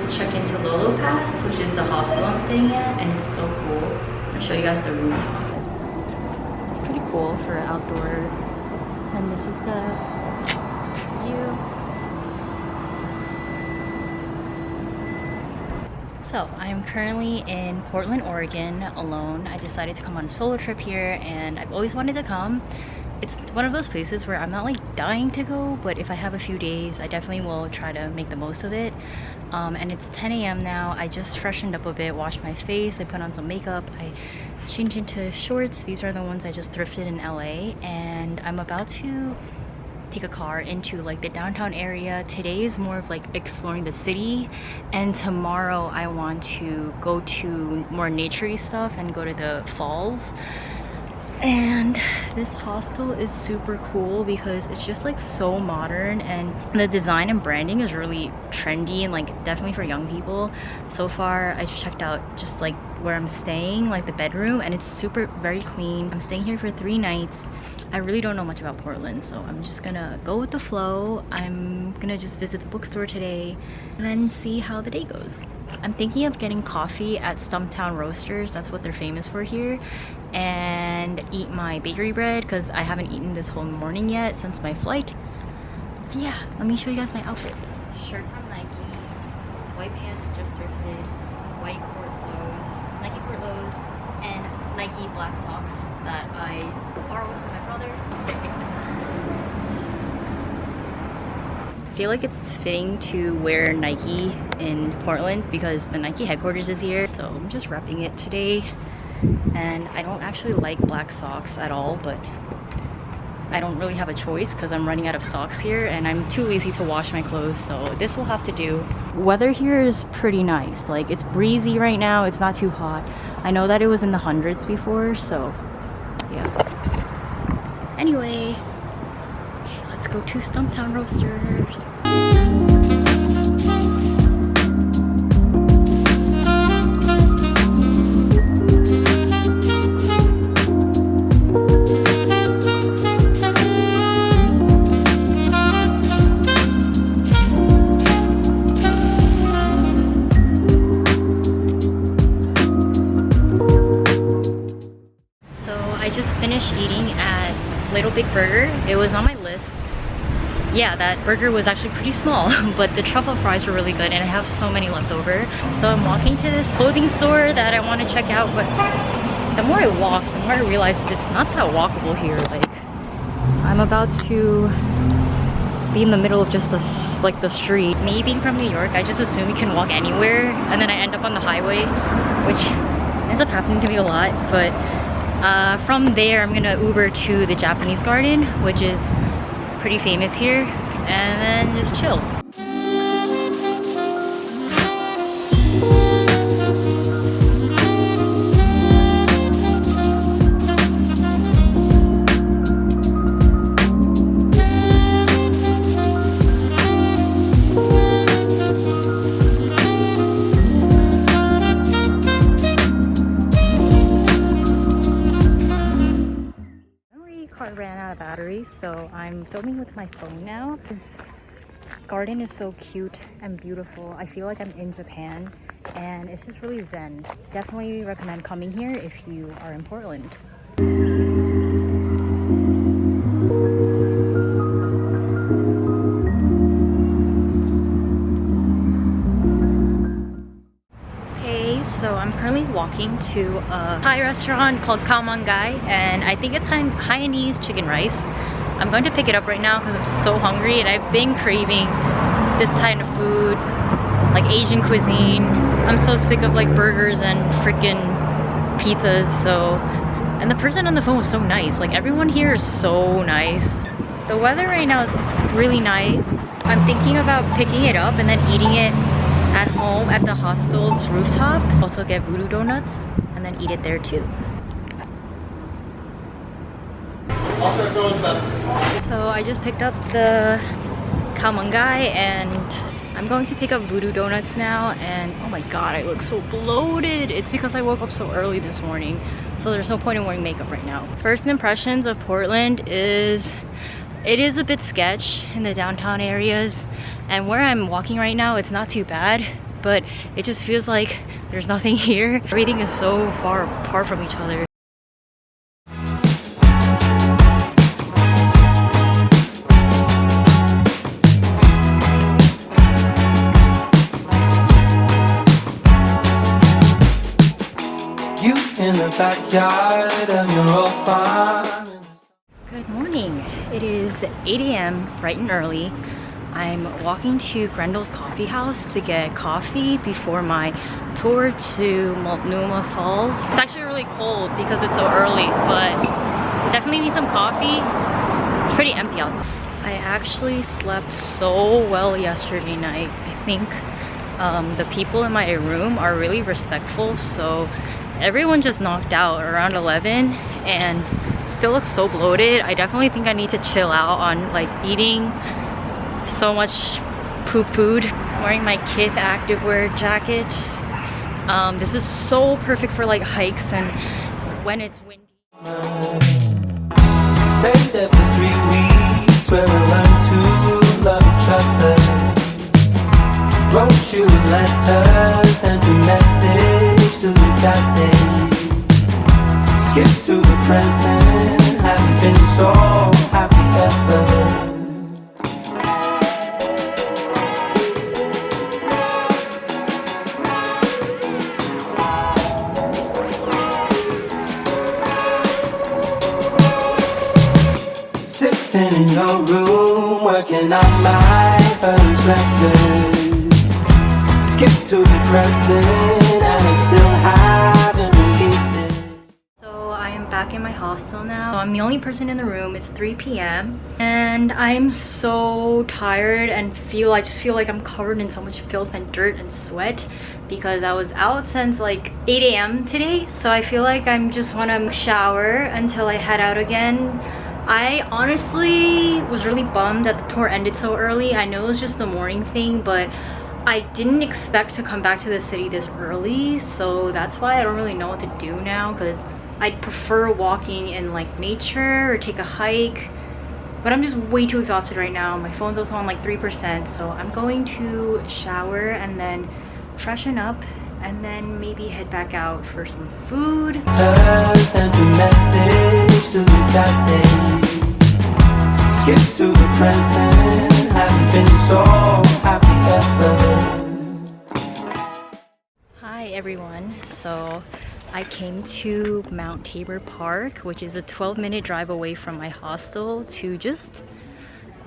just checked into Lolo Pass, which is the hostel I'm staying at, and it's so cool. I'm gonna show you guys the rooftop. It's pretty cool for outdoor, and this is the view. So I'm currently in Portland, Oregon alone. I decided to come on a solo trip here, and I've always wanted to come. It's one of those places where I'm not like dying to go, but if I have a few days, I definitely will try to make the most of it. And it's 10 a.m. now. I just freshened up a bit, washed my face, I put on some makeup, I changed into shorts. These are the ones I just thrifted in LA, and I'm about to take a car into like the downtown area. Today is more of like exploring the city, and tomorrow I want to go to more naturey stuff and go to the falls. And this hostel is super cool because it's just like so modern, and the design and branding is really trendy and like definitely for young people. So far I've checked out just like where I'm staying, like the bedroom, and it's super very clean. I'm staying here for 3 nights. I really don't know much about Portland, so I'm just gonna go with the flow. I'm gonna just visit the bookstore today and then see how the day goes. I'm thinking of getting coffee at Stumptown Roasters, that's what they're famous for here, and eat my bakery bread because I haven't eaten this whole morning yet since my flight. And yeah, let me show you guys my outfit. Shirt from Nike, white pants just thrifted, white court lows, Nike court lows, and Nike black socks that I borrowed from my brother. I feel like it's fitting to wear Nike in Portland because the Nike headquarters is here, so I'm just repping it today. And I don't actually like black socks at all, but I don't really have a choice because I'm running out of socks here and I'm too lazy to wash my clothes, so this will have to do. Weather here is pretty nice. Like, it's breezy right now, it's not too hot. I know that it was in the hundreds before, so yeah. Anyway, okay, let's go to Stumptown Roasters. Finished eating at Little Big Burger. It was on my list. Yeah, that burger was actually pretty small, but the truffle fries were really good and I have so many left over. So I'm walking to this clothing store that I want to check out, but the more I walk, the more I realize it's not that walkable here. Like, I'm about to be in the middle of just the street. Me being from New York, I just assume you can walk anywhere, and then I end up on the highway, which ends up happening to me a lot. But from there, I'm gonna Uber to the Japanese Garden, which is pretty famous here, and then just chill. Ran out of batteries, so I'm filming with my phone now. This garden is so cute and beautiful. I feel like I'm in Japan and it's just really zen. Definitely recommend coming here if you are in Portland. So I'm currently walking to a Thai restaurant called Khao Man Gai, and I think it's Hainanese chicken rice. I'm going to pick it up right now because I'm so hungry and I've been craving this kind of food, like Asian cuisine. I'm so sick of like burgers and freaking pizzas. So, and the person on the phone was so nice. Like, everyone here is so nice. The weather right now is really nice. I'm thinking about picking it up and then eating it at home at the hostel's rooftop. Also get voodoo donuts and then eat it there too. So I just picked up the Khao Man Gai and I'm going to pick up voodoo donuts now, and oh my god, I look so bloated. It's because I woke up so early this morning, so there's no point in wearing makeup right now. First impressions of Portland is it is a bit sketch in the downtown areas, and where I'm walking right now, it's not too bad. but it just feels like there's nothing here. Everything is so far apart from each other. You in the backyard of your old farm. Good morning. It is 8 a.m. bright and early. I'm walking to Grendel's coffee house to get coffee before my tour to Multnomah Falls. It's actually really cold because it's so early, but definitely need some coffee. It's pretty empty outside. I actually slept so well yesterday night. I think the people in my room are really respectful, so everyone just knocked out around 11 and still looks so bloated. I definitely think I need to chill out on like eating so much poop food. I'm wearing my Kith activewear jacket. This is so perfect for like hikes and when it's windy. Stayed there for 3 weeks where we learned to love each other. Wrote you letters, sent a message to that day. Skip to the present, haven't been so happy ever. Sitting in your room, working on my first record. Skip to the present, and I still haven't released it. So I am back in my hostel now. I'm the only person in the room. It's 3 p.m. and I'm so tired and I just feel like I'm covered in so much filth and dirt and sweat because I was out since like 8 a.m. today. So I feel like I just want to shower until I head out again. I honestly was really bummed that the tour ended so early. I know it was just the morning thing, but I didn't expect to come back to the city this early, so that's why I don't really know what to do now, because I'd prefer walking in like nature or take a hike, but I'm just way too exhausted right now. My phone's also on like 3%, so I'm going to shower and then freshen up and then maybe head back out for some food. Sent a message to that day. Skip to the present, haven't been so happy ever. Hi everyone. So I came to Mount Tabor Park, which is a 12-minute drive away from my hostel, to just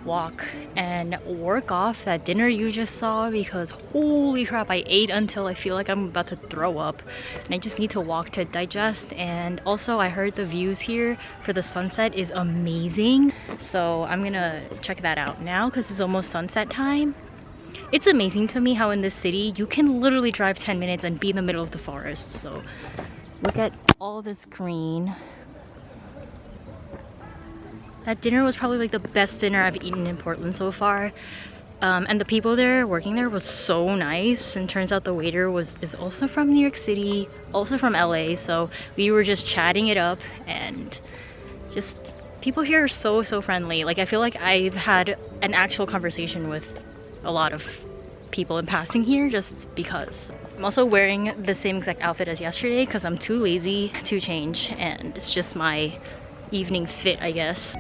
walk and work off that dinner you just saw, because holy crap, I ate until I feel like I'm about to throw up and I just need to walk to digest. And also I heard the views here for the sunset is amazing, so I'm gonna check that out now because it's almost sunset time. It's amazing to me how in this city you can literally drive 10 minutes and be in the middle of the forest. So look at all this green. That dinner was probably like the best dinner I've eaten in Portland so far. And the people there working there was so nice, and turns out the waiter is also from New York City, also from LA, so we were just chatting it up, and just people here are so friendly. Like I feel like I've had an actual conversation with a lot of people in passing here just because. I'm also wearing the same exact outfit as yesterday because I'm too lazy to change, and it's just my evening fit, I guess.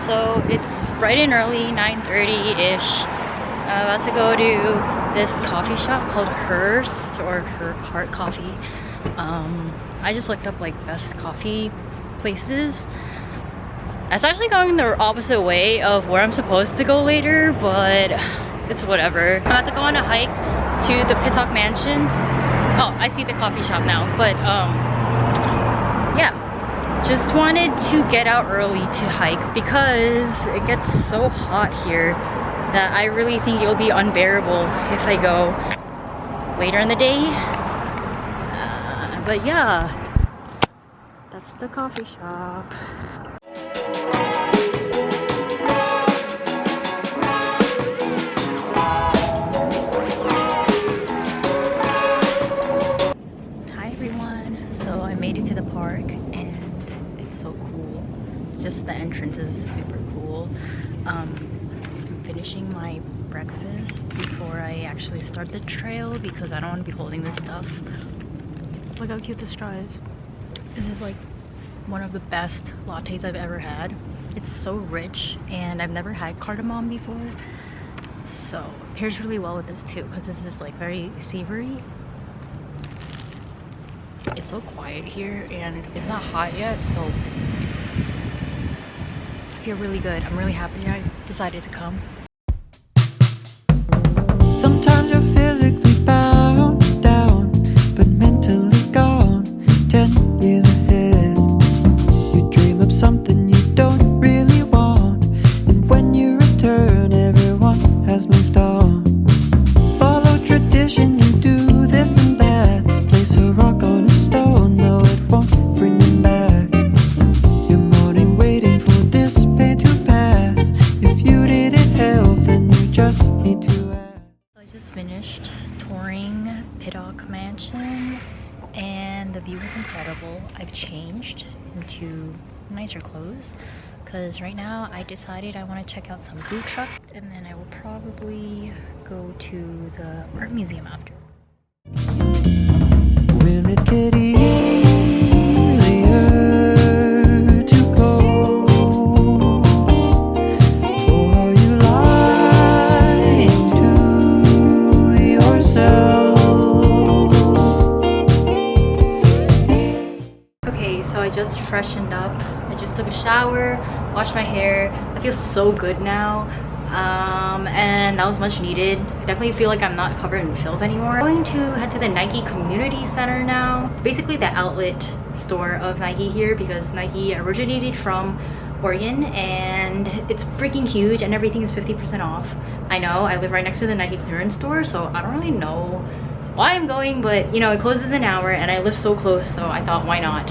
So it's bright and early, 9:30-ish. I'm about to go to this coffee shop called Hearst, or Her Heart Coffee. I just looked up like best coffee places. It's actually going the opposite way of where I'm supposed to go later, but it's whatever. I'm about to go on a hike to the Pittock Mansions. Oh, I see the coffee shop now, but yeah. Just wanted to get out early to hike because it gets so hot here that I really think it'll be unbearable if I go later in the day. But yeah, that's the coffee shop. Hi everyone. So I made it to the park and it's so cool. Just the entrance is super cool. I'm finishing my breakfast before I actually start the trail because I don't want to be holding this stuff. Look how cute this straw is. This is like one of the best lattes I've ever had. It's so rich and I've never had cardamom before. So it pairs really well with this too because this is like very savory. It's so quiet here and it's not hot yet, so I feel really good. I'm really happy I decided to come. Sometimes you're physically bound down, but mentally gone 10 years ahead. You dream of something you don't really want, and when you return, everyone has moved on. Follow tradition, you do this and that. Place a rock on a stone, no, it won't bring them back. You're mourning, waiting for this pain to pass. If you didn't help, then you just need to. I just finished touring Piddock Mansion and the view was incredible. I've changed into nicer clothes because right now I decided I want to check out some food trucks and then I will probably go to the art museum after. Will it get easier to go? Or are you lying to yourself? Okay, so I just freshened up. I just took a shower, washed my hair. I feel so good now. And that was much needed. I definitely feel like I'm not covered in filth anymore. I'm going to head to the Nike Community Center now. It's basically the outlet store of Nike here because Nike originated from Oregon and it's freaking huge and everything is 50% off. I know, I live right next to the Nike clearance store, so I don't really know why I'm going, but you know, it closes in an hour and I live so close, so I thought, why not?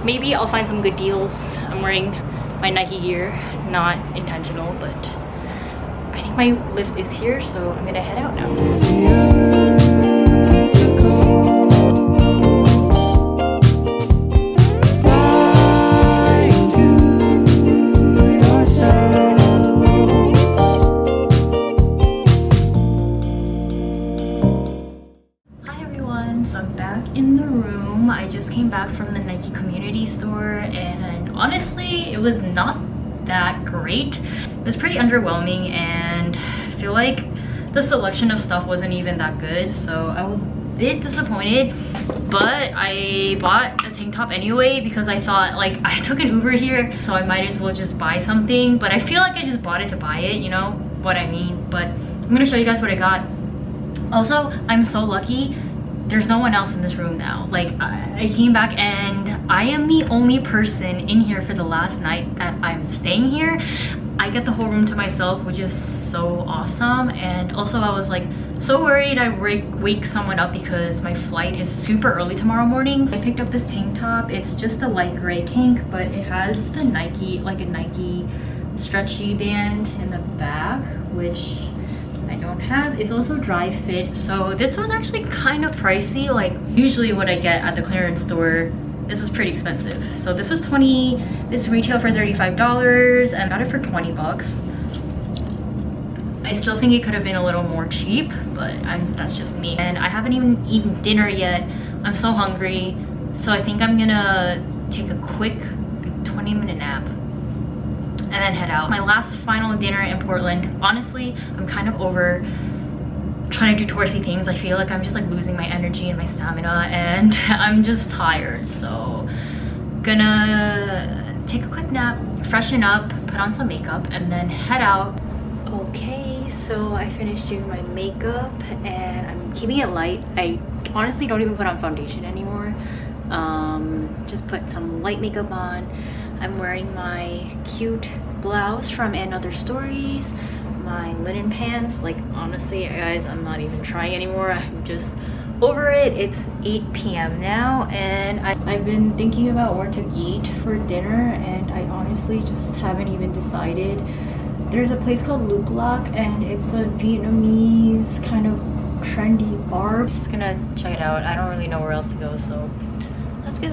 Maybe I'll find some good deals. I'm wearing my Nike gear, not intentional, but I think my lift is here, so I'm gonna head out now. Hi everyone, so I'm back in the room. I just came back from the Nike community store and honestly, it was not that great. It was pretty underwhelming and I feel like the selection of stuff wasn't even that good, so I was a bit disappointed, but I bought a tank top anyway because I thought, like, I took an Uber here, so I might as well just buy something, but I feel like I just bought it to buy it, you know what I mean? But I'm gonna show you guys what I got. Also, I'm so lucky there's no one else in this room now. Like, I came back and I am the only person in here for the last night that I'm staying here. I get the whole room to myself, which is so awesome. And also I was like so worried I wake someone up because my flight is super early tomorrow morning. I picked up this tank top. It's just a light gray tank, but it has the Nike, like a Nike stretchy band in the back, which I don't have. It's also dry fit, so this was actually kind of pricey. Like usually what I get at the clearance store, this was pretty expensive. So this was this retail for $35 and I got it for 20 bucks. I still think it could have been a little more cheap, but that's just me. And I haven't even eaten dinner yet. I'm so hungry, so I think I'm gonna take a quick 20-minute nap and then head out. My last final dinner in Portland. Honestly, I'm kind of over trying to do touristy things. I feel like I'm just like losing my energy and my stamina and I'm just tired. So gonna take a quick nap, freshen up, put on some makeup and then head out. Okay, so I finished doing my makeup and I'm keeping it light. I honestly don't even put on foundation anymore. Just put some light makeup on. I'm wearing my cute blouse from And Other Stories, my linen pants. Like, honestly, guys, I'm not even trying anymore. I'm just over it. It's 8 p.m. now, and I've been thinking about where to eat for dinner, and I honestly just haven't even decided. There's a place called Luc Lac, and it's a Vietnamese kind of trendy bar. I'm just gonna check it out. I don't really know where else to go, so let's go.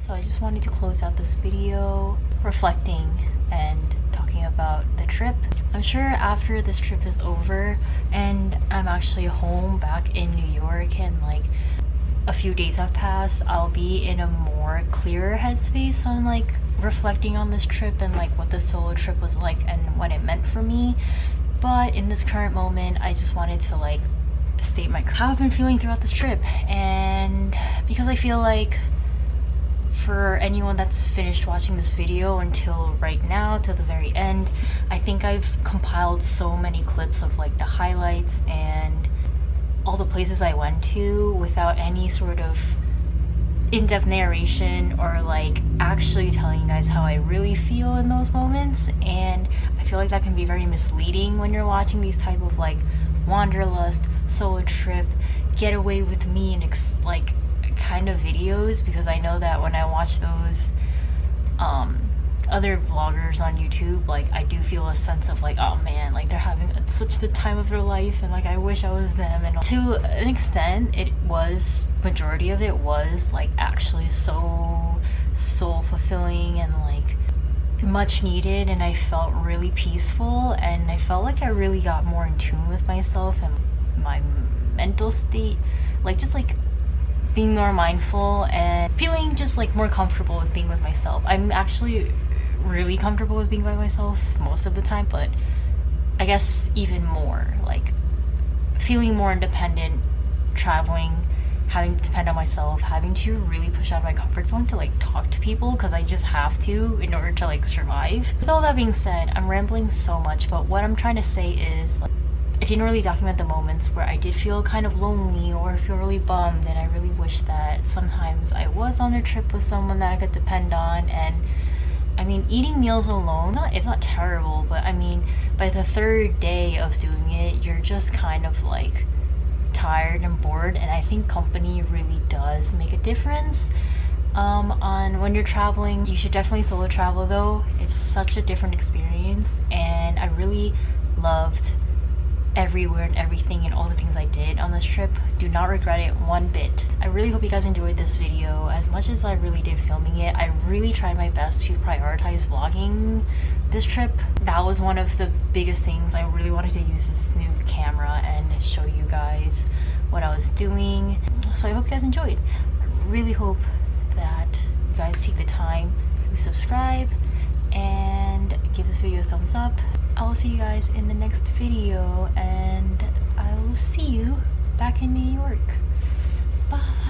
So I just wanted to close out this video reflecting and talking about the trip. I'm sure after this trip is over and I'm actually home back in New York and like a few days have passed, I'll be in a more clearer headspace on like reflecting on this trip and like what the solo trip was like and what it meant for me. But in this current moment, I just wanted to like state how I've been feeling throughout this trip, and because I feel like for anyone that's finished watching this video until right now, to the very end, I think I've compiled so many clips of like the highlights and all the places I went to without any sort of in-depth narration or like actually telling you guys how I really feel in those moments. And I feel like that can be very misleading when you're watching these type of like wanderlust, solo trip, get away with me and like kind of videos, because I know that when I watch those other vloggers on YouTube, like I do feel a sense of like, oh man, like they're having such the time of their life and like I wish I was them. And to an extent, majority of it was like actually so soul fulfilling and like much needed, and I felt really peaceful, and I felt like I really got more in tune with myself and my mental state, like just like being more mindful and feeling just like more comfortable with being with myself. I'm actually really comfortable with being by myself most of the time, but I guess even more like feeling more independent, traveling, having to depend on myself, having to really push out of my comfort zone to like talk to people because I just have to in order to like survive. With all that being said, I'm rambling so much, but what I'm trying to say is like, I didn't really document the moments where I did feel kind of lonely or feel really bummed, and I really wish that sometimes I was on a trip with someone that I could depend on. And I mean, eating meals alone, it's not terrible, but I mean, by the third day of doing it, you're just kind of like tired and bored, and I think company really does make a difference on when you're traveling. You should definitely solo travel though. It's such a different experience, and I really loved everywhere and everything and all the things I did on this trip. Do not regret it one bit. I really hope you guys enjoyed this video as much as I really did filming it. I really tried my best to prioritize vlogging this trip. That was one of the biggest things. I really wanted to use this new camera and show you guys what I was doing. So I hope you guys enjoyed. I really hope that you guys take the time to subscribe and give this video a thumbs up. I will see you guys in the next video, and I will see you back in New York. Bye.